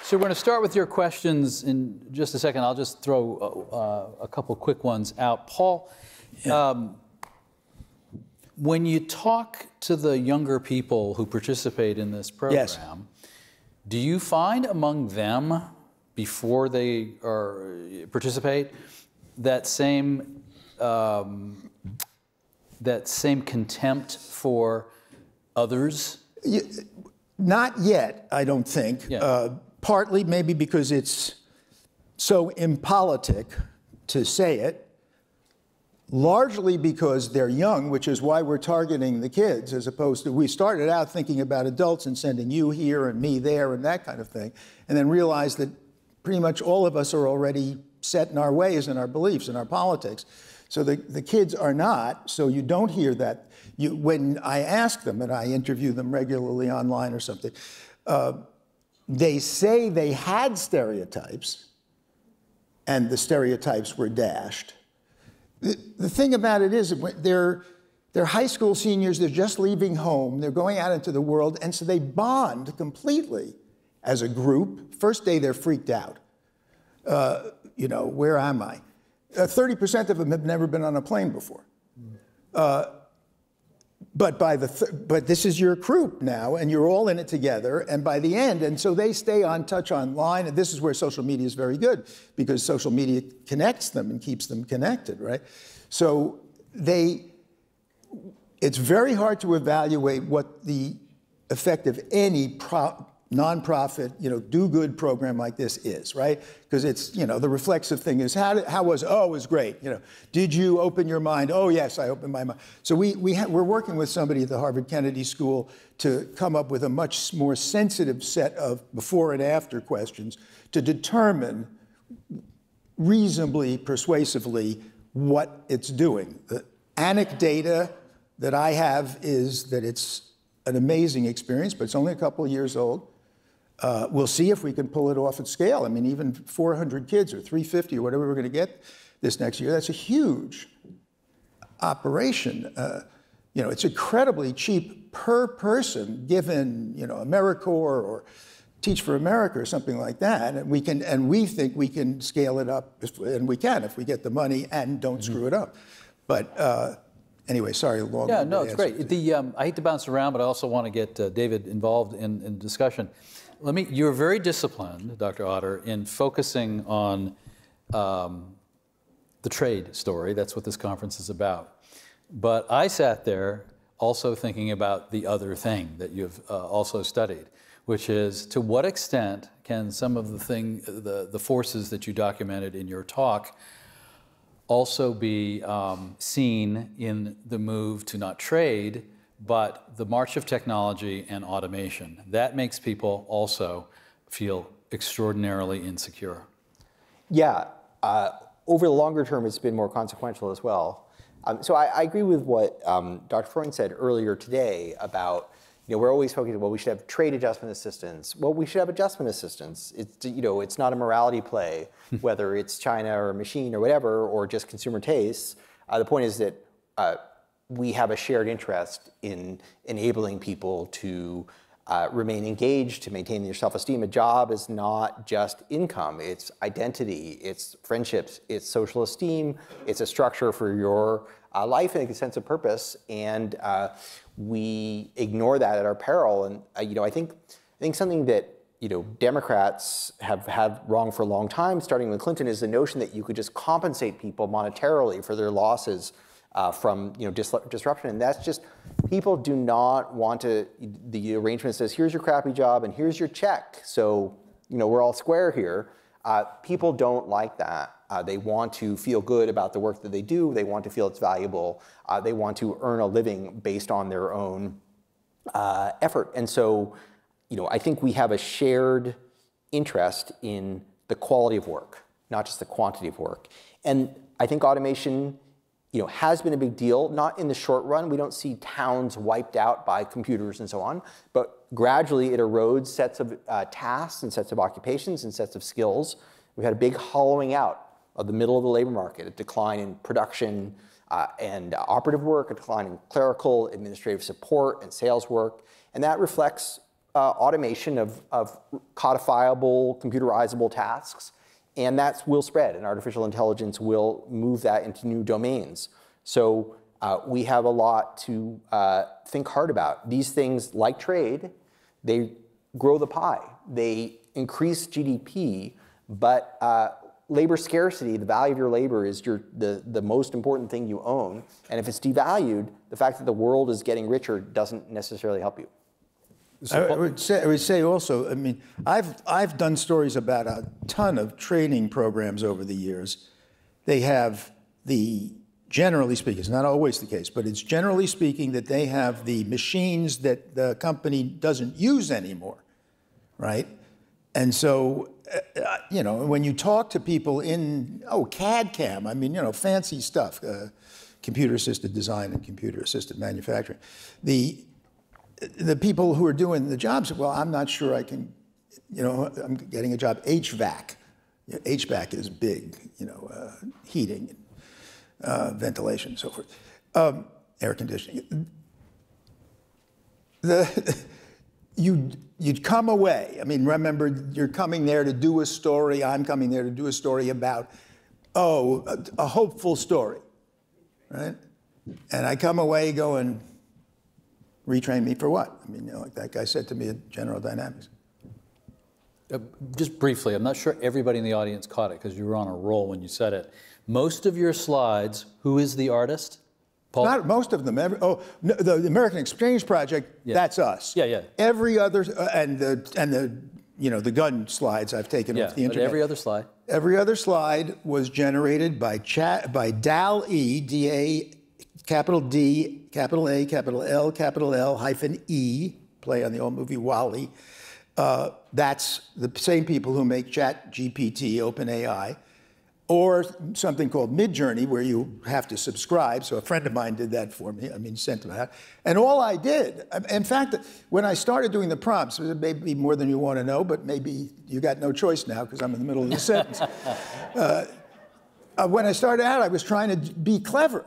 So we're going to start with your questions in just a second. I'll just throw a couple quick ones out. Paul, when you talk to the younger people who participate in this program, yes. Do you find among them, before they participate, that same contempt for others? Not yet, I don't think. Yeah. Partly maybe because it's so impolitic to say it, largely because they're young, which is why we're targeting the kids, as opposed to, we started out thinking about adults and sending you here and me there and that kind of thing, and then realized that pretty much all of us are already set in our ways and our beliefs and our politics. So the kids are not, so you don't hear that. When I ask them, and I interview them regularly online or something, they say they had stereotypes, and the stereotypes were dashed. The thing about it is, they're high school seniors, they're just leaving home, they're going out into the world, and so they bond completely as a group. First day, they're freaked out. You know, where am I? 30% of them have never been on a plane before. But this is your group now, and you're all in it together, and by the end, and so they stay on touch online, and this is where social media is very good, because social media connects them and keeps them connected, right? So it's very hard to evaluate what the effect of any nonprofit, do-good program like this is, right? Because it's, the reflexive thing is, how was, oh, it was great. Did you open your mind? Oh, yes, I opened my mind. So we're working with somebody at the Harvard Kennedy School to come up with a much more sensitive set of before and after questions to determine reasonably, persuasively, what it's doing. The anecdata that I have is that it's an amazing experience, but it's only a couple of years old. We'll see if we can pull it off at scale. I mean, even 400 kids or 350 or whatever we're going to get this next year, that's a huge operation. It's incredibly cheap per person, given, AmeriCorps or Teach for America or something like that. And we think we can scale it up, and we can if we get the money and don't screw it up. But anyway, sorry, long. Yeah, no, it's great. I hate to bounce around, but I also want to get David involved in discussion. You're very disciplined, Dr. Autor, in focusing on the trade story. That's what this conference is about. But I sat there also thinking about the other thing that you've also studied, which is, to what extent can some of the forces that you documented in your talk also be seen in the move to not trade, but the march of technology and automation. That makes people also feel extraordinarily insecure. Yeah, over the longer term, it's been more consequential as well. So I agree with what Dr. Freund said earlier today about, we're always focusing, well, we should have trade adjustment assistance. Well, we should have adjustment assistance. It's not a morality play, whether it's China or machine or whatever, or just consumer tastes. The point is that we have a shared interest in enabling people to remain engaged, to maintain their self-esteem. A job is not just income, it's identity, it's friendships, it's social esteem, it's a structure for your life and a sense of purpose, and we ignore that at our peril. And I think something that Democrats have had wrong for a long time, starting with Clinton, is the notion that you could just compensate people monetarily for their losses from disruption, and that's just, people do not want to. The arrangement says, here's your crappy job and here's your check, so we're all square here. People don't like that. They want to feel good about the work that they do. They want to feel it's valuable. They want to earn a living based on their own effort, and so I think we have a shared interest in the quality of work, not just the quantity of work, and I think automation has been a big deal, not in the short run. We don't see towns wiped out by computers and so on, but gradually it erodes sets of tasks and sets of occupations and sets of skills. We had a big hollowing out of the middle of the labor market, a decline in production and operative work, a decline in clerical, administrative support, and sales work, and that reflects automation of codifiable, computerizable tasks, and that will spread, and artificial intelligence will move that into new domains. So we have a lot to think hard about. These things, like trade, they grow the pie. They increase GDP, but labor scarcity, the value of your labor, is the most important thing you own. And if it's devalued, the fact that the world is getting richer doesn't necessarily help you. I would say also, I mean, I've done stories about a ton of training programs over the years. They have generally speaking, it's not always the case, but it's generally speaking that they have the machines that the company doesn't use anymore, right? And so, you know, when you talk to people in, CAD/CAM, I mean, you know, fancy stuff, computer-assisted design and computer-assisted manufacturing. The people who are doing the jobs, well, I'm not sure I can, you know, I'm getting a job, HVAC. You know, HVAC is big, you know, heating, ventilation, and so forth, air conditioning. You'd come away. I mean, remember, you're coming there to do a story. I'm coming there to do a story about, a hopeful story, right? And I come away going, retrain me for what? I mean, you know, like that guy said to me at General Dynamics. Just briefly, I'm not sure everybody in the audience caught it because you were on a roll when you said it. Most of your slides, who is the artist? Paul? Not most of them. No, the American Exchange Project, that's us. Yeah. Every other, and the you know, the gun slides I've taken off the internet. But every other slide. Every other slide was generated by DAL-E, D-A, capital D, capital A, capital L, capital L, hyphen E, play on the old movie WALL-E. That's the same people who make ChatGPT, OpenAI, or something called Midjourney, where you have to subscribe. So a friend of mine did that for me. I mean, sent them out. And all I did, in fact, when I started doing the prompts, it may be more than you want to know, but maybe you got no choice now because I'm in the middle of the sentence. When I started out, I was trying to be clever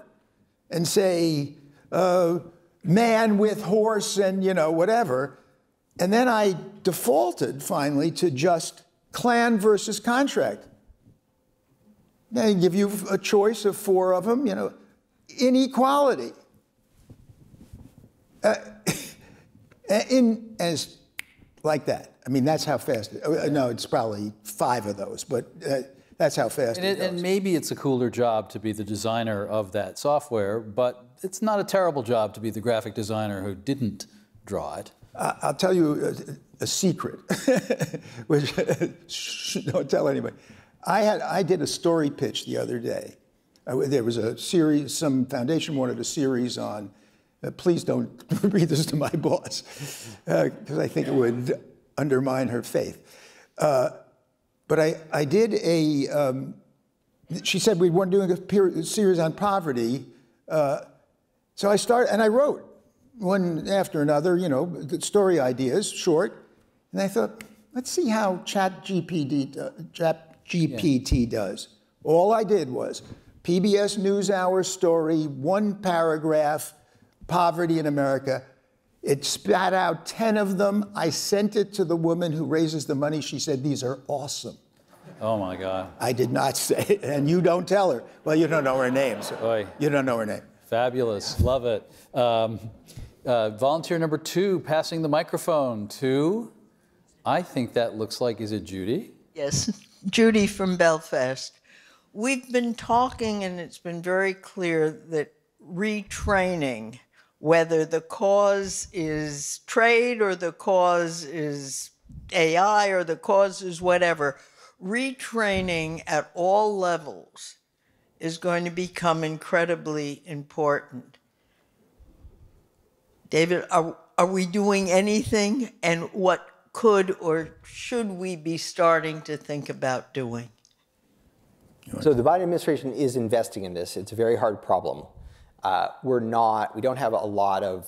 and say, man with horse and, you know, whatever. And then I defaulted, finally, to just clan versus contract. They give you a choice of 4 of them, you know, inequality. As like that. I mean, that's how fast, no, it's probably 5 of those, but that's how fast it goes. And maybe it's a cooler job to be the designer of that software, but it's not a terrible job to be the graphic designer who didn't draw it. I'll tell you a secret, which don't tell anybody. I did a story pitch the other day. There was a series, some foundation wanted a series on, please don't read this to my boss, because I think it would undermine her faith. But I did she said we weren't doing a series on poverty. So I started, and I wrote one after another, you know, story ideas, short. And I thought, let's see how ChatGPT does. All I did was PBS NewsHour story, 1 paragraph, poverty in America. It spat out 10 of them. I sent it to the woman who raises the money. She said, these are awesome. Oh my God. I did not say it, and you don't tell her. Well, you don't know her name, so Oy. You don't know her name. Fabulous, love it. Volunteer number 2, passing the microphone to, I think that looks like, is it Judy? Yes, Judy from Belfast. We've been talking, and it's been very clear that retraining, whether the cause is trade or the cause is AI or the cause is whatever, retraining at all levels is going to become incredibly important. David, are we doing anything, and what could or should we be starting to think about doing? So the Biden administration is investing in this. It's a very hard problem. We don't have a lot of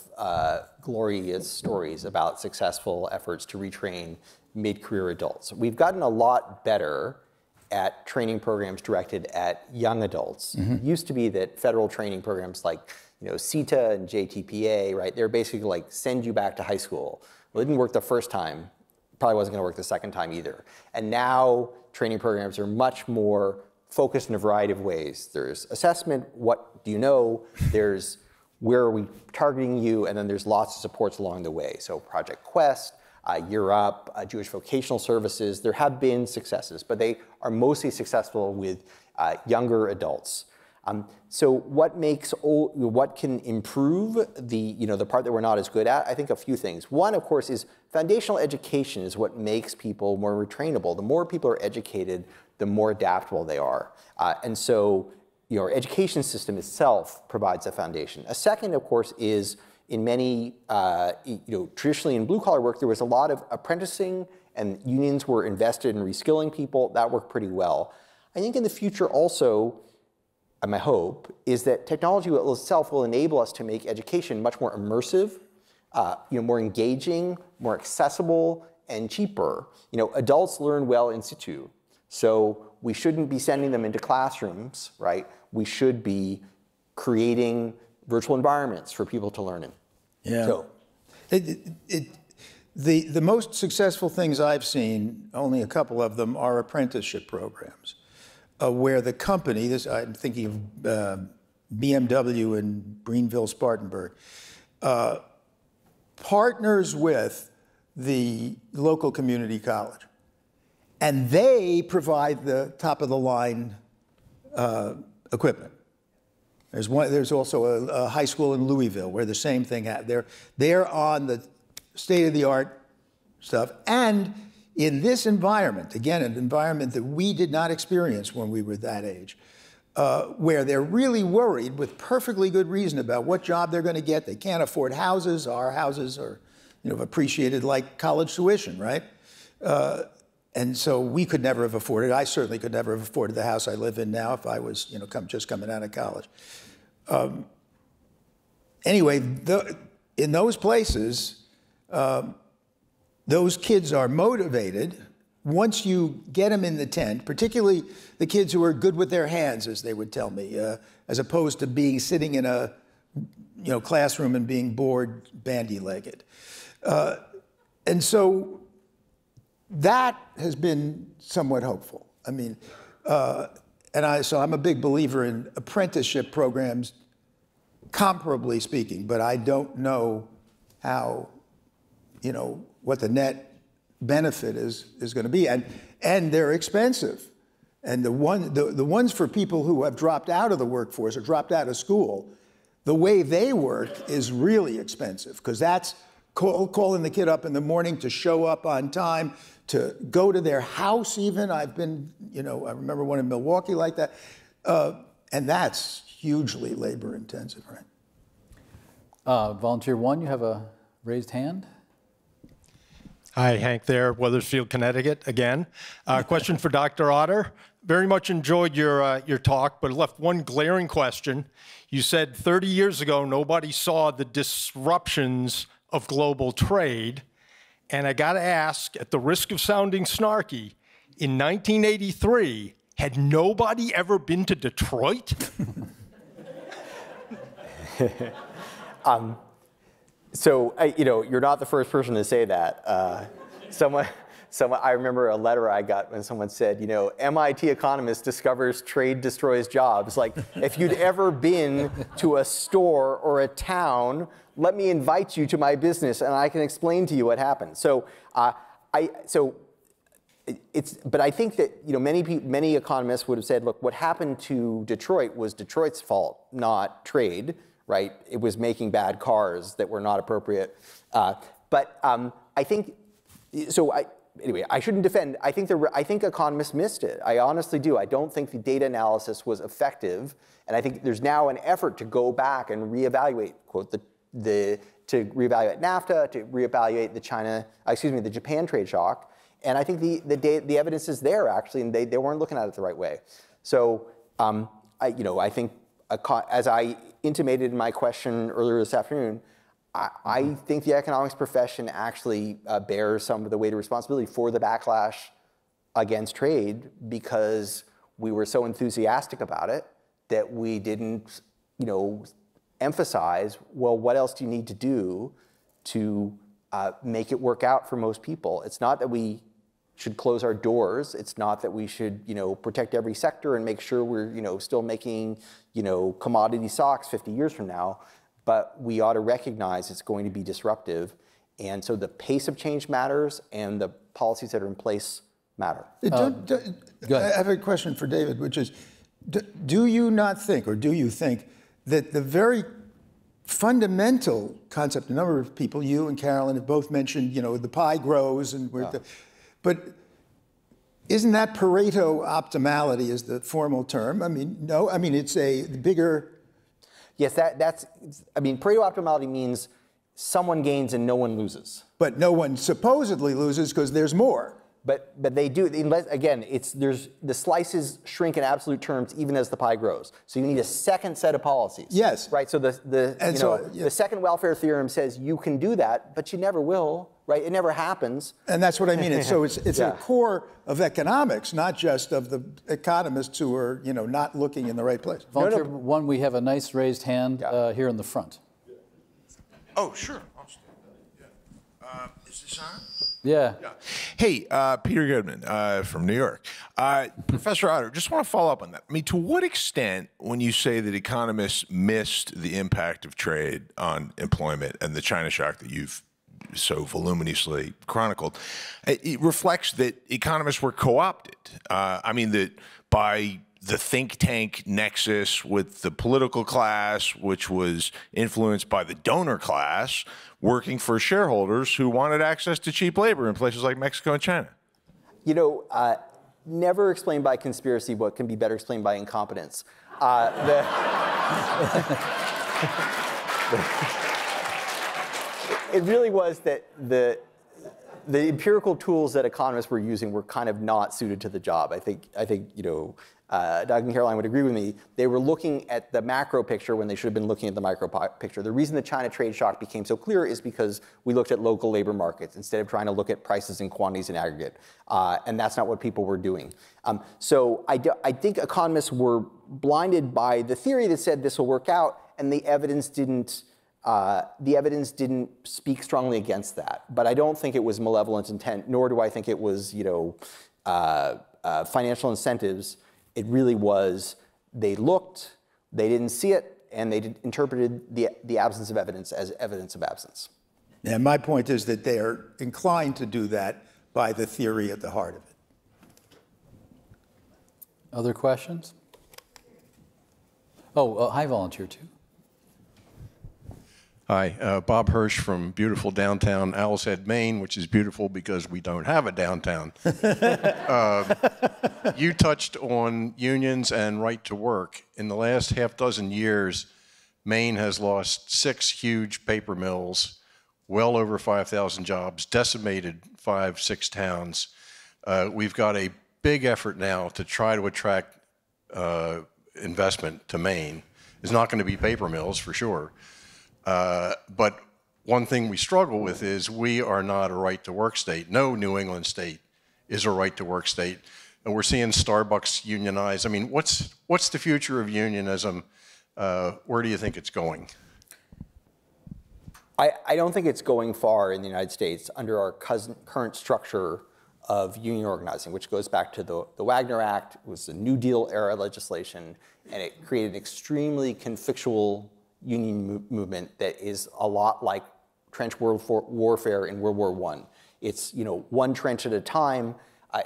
glorious stories about successful efforts to retrain mid-career adults. We've gotten a lot better at training programs directed at young adults. Mm-hmm. It used to be that federal training programs like CETA and JTPA, right, they're basically like send you back to high school. Well, it didn't work the first time. Probably wasn't going to work the second time either. And now training programs are much more focused in a variety of ways. There's assessment, what do you know? There's where are we targeting you? And then there's lots of supports along the way. So Project Quest, Year Up, Jewish Vocational Services, there have been successes, but they are mostly successful with younger adults. So what can improve the part that we're not as good at? I think a few things. One, of course, is foundational education is what makes people more retrainable. The more people are educated, the more adaptable they are. And so our education system itself provides a foundation. A second, of course, is in many, traditionally in blue-collar work, there was a lot of apprenticing, and unions were invested in reskilling people. That worked pretty well. I think in the future also, my hope is that technology itself will enable us to make education much more immersive, more engaging, more accessible, and cheaper. Adults learn well in situ, so we shouldn't be sending them into classrooms, right? We should be creating virtual environments for people to learn in. Yeah. So, the most successful things I've seen, only a couple of them, are apprenticeship programs. Where the company, I'm thinking of BMW and Greenville, Spartanburg, partners with the local community college. And they provide the top-of-the-line equipment. There's also a high school in Louisville where the same thing happened. They're on the state-of-the-art stuff. And in this environment, again, an environment that we did not experience when we were that age, where they're really worried with perfectly good reason about what job they're going to get. They can't afford houses. Our houses are, appreciated like college tuition, right? And so we could never have afforded. I certainly could never have afforded the house I live in now if I was, just coming out of college. Anyway, in those places, those kids are motivated once you get them in the tent, particularly the kids who are good with their hands, as they would tell me, as opposed to sitting in a classroom and being bored, bandy-legged. And so that has been somewhat hopeful. I mean, so I'm a big believer in apprenticeship programs, comparably speaking, but I don't know how, what the net benefit is going to be. And they're expensive. And the ones for people who have dropped out of the workforce or dropped out of school, the way they work is really expensive, because that's calling the kid up in the morning to show up on time, to go to their house even. I've been, I remember one in Milwaukee like that. And that's hugely labor intensive, right? Volunteer one, you have a raised hand. Hi, Hank there, Weathersfield, Connecticut, again. Question for Dr. Autor. Very much enjoyed your talk, but left one glaring question. You said 30 years ago, nobody saw the disruptions of global trade. And I got to ask, at the risk of sounding snarky, in 1983, had nobody ever been to Detroit? So, you're not the first person to say that. Someone, I remember a letter I got when someone said, MIT economist discovers trade destroys jobs. Like, if you'd ever been to a store or a town, let me invite you to my business and I can explain to you what happened. So, but I think that many economists would have said, look, what happened to Detroit was Detroit's fault, not trade. Right? It was making bad cars that were not appropriate. But I think, anyway, I shouldn't defend. I think economists missed it. I honestly do. I don't think the data analysis was effective. And I think there's now an effort to go back and reevaluate, quote, to reevaluate NAFTA, to reevaluate the Japan trade shock. And I think the evidence is there, actually, and they weren't looking at it the right way. So I think, as I intimated in my question earlier this afternoon, I think the economics profession actually bears some of the weight of responsibility for the backlash against trade, because we were so enthusiastic about it that we didn't, emphasize, well, what else do you need to do to make it work out for most people. It's not that we should close our doors. It's not that we should, protect every sector and make sure we're, still making, commodity socks 50 years from now. But we ought to recognize it's going to be disruptive. And so the pace of change matters, and the policies that are in place matter. I have a question for David, which is, do you not think, or do you think, that the very fundamental concept, a number of people, you and Carolyn, have both mentioned, the pie grows, and but isn't that Pareto optimality is the formal term? I mean, no, I mean, it's a bigger... Yes, Pareto optimality means someone gains and no one loses. But no one supposedly loses because there's more. But they do, again, the slices shrink in absolute terms even as the pie grows. So you need a second set of policies. Yes. Right, so the second welfare theorem says you can do that, but you never will, right? It never happens. And that's what I mean. So it's a core of economics, not just of the economists who are, not looking in the right place. Volunteer one, we have a nice raised hand here in the front. Oh, sure. Is this on? Yeah. Hey, Peter Goodman from New York. Professor Autor, just want to follow up on that. I mean, to what extent, when you say that economists missed the impact of trade on employment and the China shock that you've so voluminously chronicled, it reflects that economists were co-opted? I mean, that by the think tank nexus with the political class, which was influenced by the donor class, working for shareholders who wanted access to cheap labor in places like Mexico and China. Never explained by conspiracy what can be better explained by incompetence. It really was that the empirical tools that economists were using were kind of not suited to the job. I think Doug and Caroline would agree with me. They were looking at the macro picture when they should have been looking at the micro picture. The reason the China trade shock became so clear is because we looked at local labor markets instead of trying to look at prices and quantities in aggregate. And that's not what people were doing. So I think economists were blinded by the theory that said this will work out, and the evidence didn't speak strongly against that. But I don't think it was malevolent intent, nor do I think it was financial incentives. It really was, they looked, they didn't see it, and they interpreted the absence of evidence as evidence of absence. And my point is that they are inclined to do that by the theory at the heart of it. Other questions? Oh, hi, volunteer two. Hi, Bob Hirsch from beautiful downtown Owl's Head, Maine, which is beautiful because we don't have a downtown. You touched on unions and right to work. In the last half dozen years, Maine has lost 6 huge paper mills, well over 5,000 jobs, decimated 5-6 towns. We've got a big effort now to try to attract investment to Maine. It's not going to be paper mills for sure. But one thing we struggle with is we are not a right-to-work state. No New England state is a right-to-work state. And we're seeing Starbucks unionize. I mean, what's the future of unionism? Where do you think it's going? I don't think it's going far in the United States under our current structure of union organizing, which goes back to the Wagner Act. It was the New Deal era legislation, and it created an extremely conflictual union movement that is a lot like trench warfare in World War I. It's one trench at a time.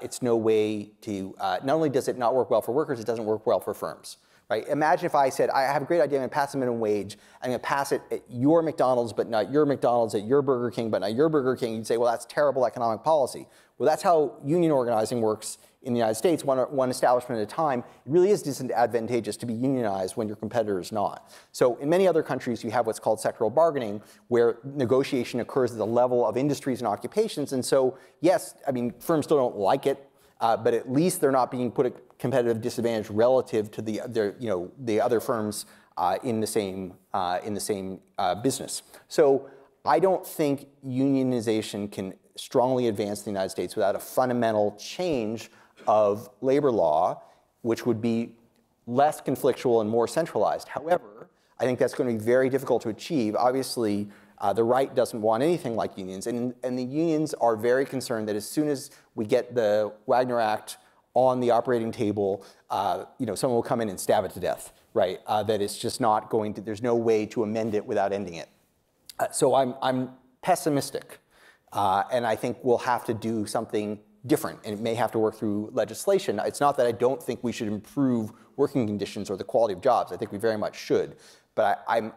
It's no way to, not only does it not work well for workers, it doesn't work well for firms. Right? Imagine if I said, I have a great idea, I'm going to pass the minimum wage, I'm going to pass it at your McDonald's, but not your McDonald's, at your Burger King, but not your Burger King. You'd say, well, that's terrible economic policy. Well, that's how union organizing works in the United States, one establishment at a time. It really is disadvantageous to be unionized when your competitor is not. So in many other countries, you have what's called sectoral bargaining, where negotiation occurs at the level of industries and occupations. And so, yes, I mean, firms still don't like it, but at least they're not being put at competitive disadvantage relative to the other firms in the same business. So I don't think unionization can strongly advance the United States without a fundamental change of labor law, which would be less conflictual and more centralized. However, I think that's going to be very difficult to achieve. Obviously, The right doesn't want anything like unions, and the unions are very concerned that as soon as we get the Wagner Act on the operating table, someone will come in and stab it to death, right? That it's just not going to, there's no way to amend it without ending it. So I'm pessimistic, and I think we'll have to do something different, and it may have to work through legislation. It's not that I don't think we should improve working conditions or the quality of jobs. I think we very much should, but I'm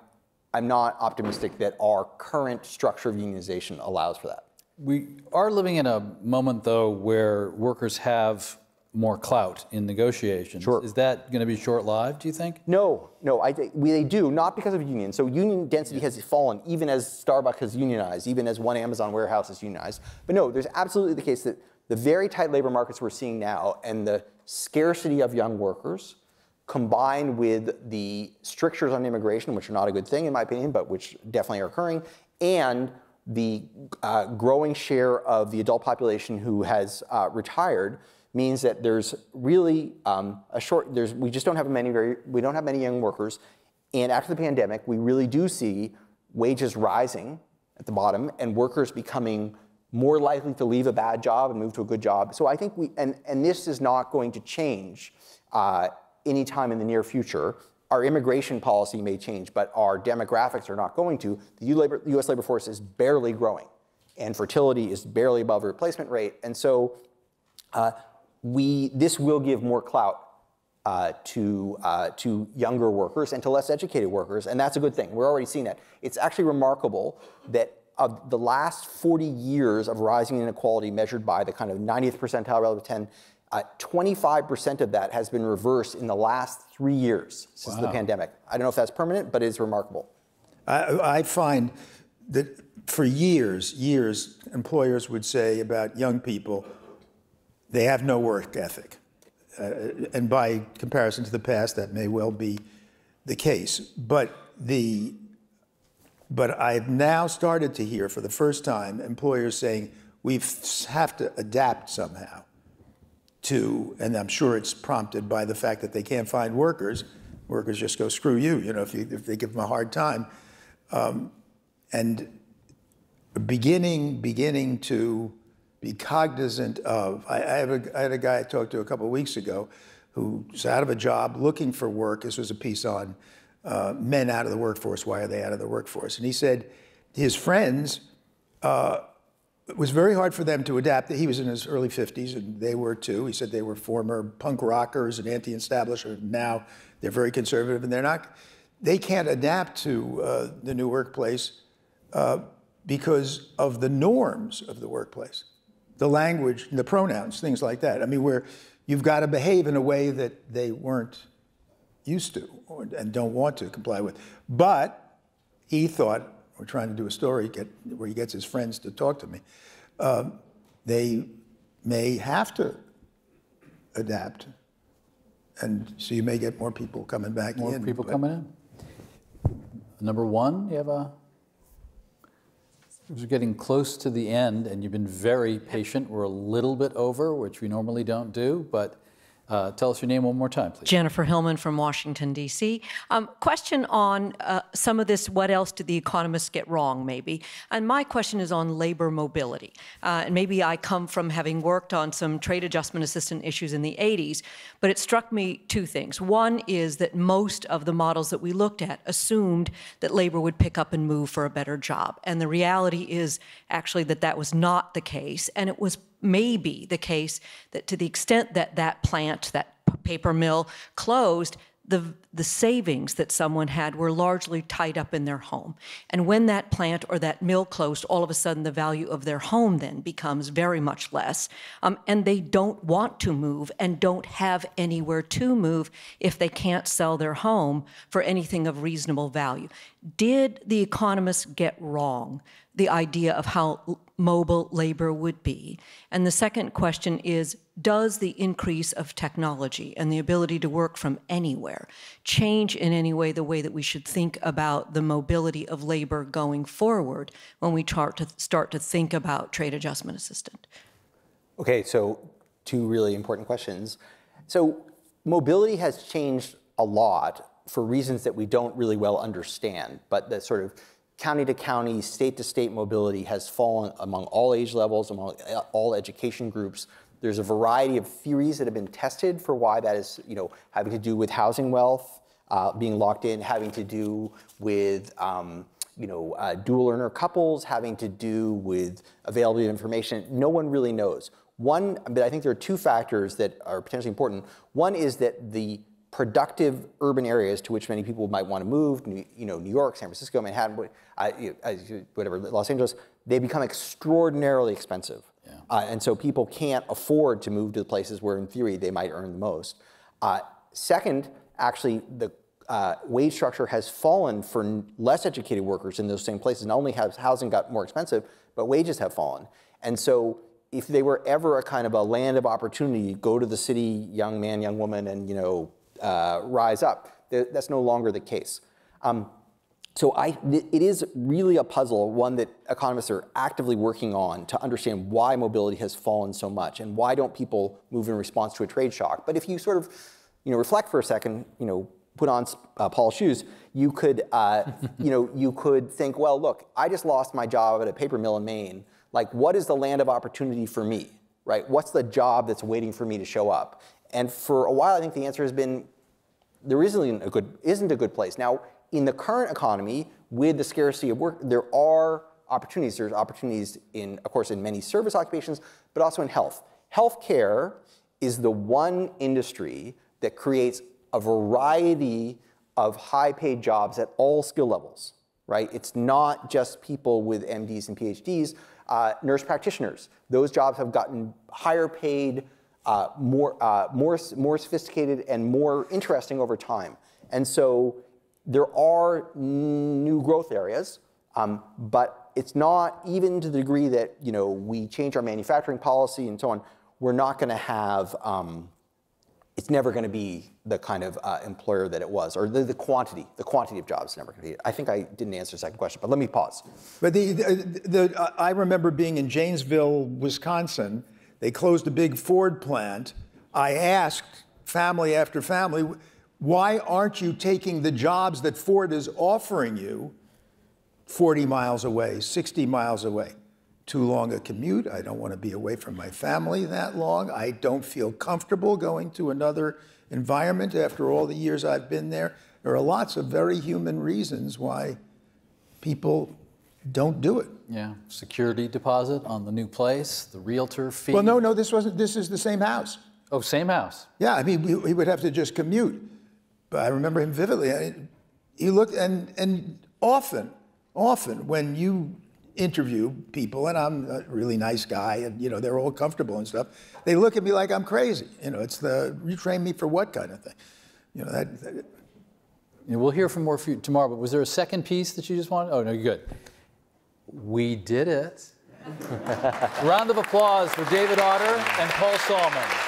not optimistic that our current structure of unionization allows for that. We are living in a moment, though, where workers have more clout in negotiations. Sure. Is that going to be short-lived, do you think? No, I think they do, not because of unions. So union density has fallen even as Starbucks has unionized, even as one Amazon warehouse has unionized. But no, there's absolutely the case that the very tight labor markets we're seeing now and the scarcity of young workers combined with the strictures on immigration, which are not a good thing in my opinion, but which definitely are occurring, and the growing share of the adult population who has retired means that there's really we just don't have many young workers. And after the pandemic, we really do see wages rising at the bottom and workers becoming more likely to leave a bad job and move to a good job. So I think and this is not going to change anytime in the near future. Our immigration policy may change, but our demographics are not going to. The U.S. labor force is barely growing, and fertility is barely above the replacement rate. And so this will give more clout to younger workers and to less educated workers, and that's a good thing. We're already seeing that. It's actually remarkable that of the last 40 years of rising inequality measured by the kind of 90th percentile relative to 10, 25% of that has been reversed in the last 3 years since the pandemic. I don't know if that's permanent, but it's remarkable. I find that for years, employers would say about young people, they have no work ethic. And by comparison to the past, that may well be the case. But I've now started to hear for the first time employers saying we have to adapt somehow to, and I'm sure it's prompted by the fact that they can't find workers. Workers just go, screw you, if they give them a hard time. And beginning to be cognizant of, I had a guy I talked to a couple of weeks ago who's out of a job looking for work. This was a piece on men out of the workforce. Why are they out of the workforce? And he said his friends, it was very hard for them to adapt. He was in his early 50s, and they were too. He said they were former punk rockers and anti-establishment. Now they're very conservative, and they can't adapt to the new workplace because of the norms of the workplace, the language, the pronouns, things like that. I mean, where you've got to behave in a way that they weren't used to and don't want to comply with. But he thought, we're trying to do a story where he gets his friends to talk to me, they may have to adapt. And so you may get more people coming back in. More people coming in. Number one, you have we're getting close to the end, and you've been very patient. We're a little bit over, which we normally don't do, but tell us your name one more time, please. Jennifer Hillman from Washington, D.C. Question on some of this, what else did the economists get wrong, maybe? And my question is on labor mobility. And maybe I come from having worked on some trade adjustment assistant issues in the 80s, but it struck me two things. One is that most of the models that we looked at assumed that labor would pick up and move for a better job. And the reality is actually that was not the case, and it was maybe the case that to the extent that that plant, that paper mill closed, the savings that someone had were largely tied up in their home. And when that plant or that mill closed, all of a sudden the value of their home then becomes very much less. And they don't want to move and don't have anywhere to move if they can't sell their home for anything of reasonable value. Did the economists get wrong the idea of how mobile labor would be? And the second question is, does the increase of technology and the ability to work from anywhere change in any way the way that we should think about the mobility of labor going forward when we start to think about trade adjustment assistant? Okay, so two really important questions. So mobility has changed a lot for reasons that we don't really well understand, but that sort of county to county, state to state mobility has fallen among all age levels, among all education groups. There's a variety of theories that have been tested for why that is, having to do with housing wealth, being locked in, having to do with, dual earner couples, having to do with availability of information. No one really knows. But I think there are two factors that are potentially important. One is that the productive urban areas to which many people might want to move, New York, San Francisco, Manhattan, whatever, Los Angeles, they become extraordinarily expensive. Yeah. And so people can't afford to move to the places where, in theory, they might earn the most. Second, actually, the wage structure has fallen for less educated workers in those same places. Not only has housing got more expensive, but wages have fallen. And so if they were ever a kind of a land of opportunity, go to the city, young man, young woman, and rise up. That's no longer the case. So it is really a puzzle, one that economists are actively working on to understand why mobility has fallen so much and why don't people move in response to a trade shock. But if you sort of reflect for a second, put on Paul's shoes, you could you could think, well, look, I just lost my job at a paper mill in Maine. Like, what is the land of opportunity for me, right? What's the job that's waiting for me to show up? And for a while, I think the answer has been there isn't a good place. Now, in the current economy, with the scarcity of work, there are opportunities. There's opportunities of course, in many service occupations, but also in health. Healthcare is the one industry that creates a variety of high-paid jobs at all skill levels, right? It's not just people with MDs and PhDs. Nurse practitioners, those jobs have gotten higher paid, more sophisticated, and more interesting over time. And so there are new growth areas, but it's not, even to the degree that we change our manufacturing policy and so on, we're not going to have, it's never going to be the kind of employer that it was, or the quantity of jobs is never going to be. I think I didn't answer the second question, but let me pause. But I remember being in Janesville, Wisconsin. They closed a big Ford plant. I asked family after family, why aren't you taking the jobs that Ford is offering you 40 miles away, 60 miles away? Too long a commute. I don't want to be away from my family that long. I don't feel comfortable going to another environment after all the years I've been there. There are lots of very human reasons why people don't do it. Yeah, security deposit on the new place, the realtor fee. Well, no, this is the same house. Oh, same house. Yeah, I mean, he would have to just commute. But I remember him vividly. He looked, and often when you interview people, and I'm a really nice guy, and they're all comfortable and stuff, they look at me like I'm crazy. It's the you train me for what kind of thing. We'll hear from more from you tomorrow. But was there a second piece that you just wanted? Oh no, you're good. We did it. Round of applause for David Autor and Paul Solman.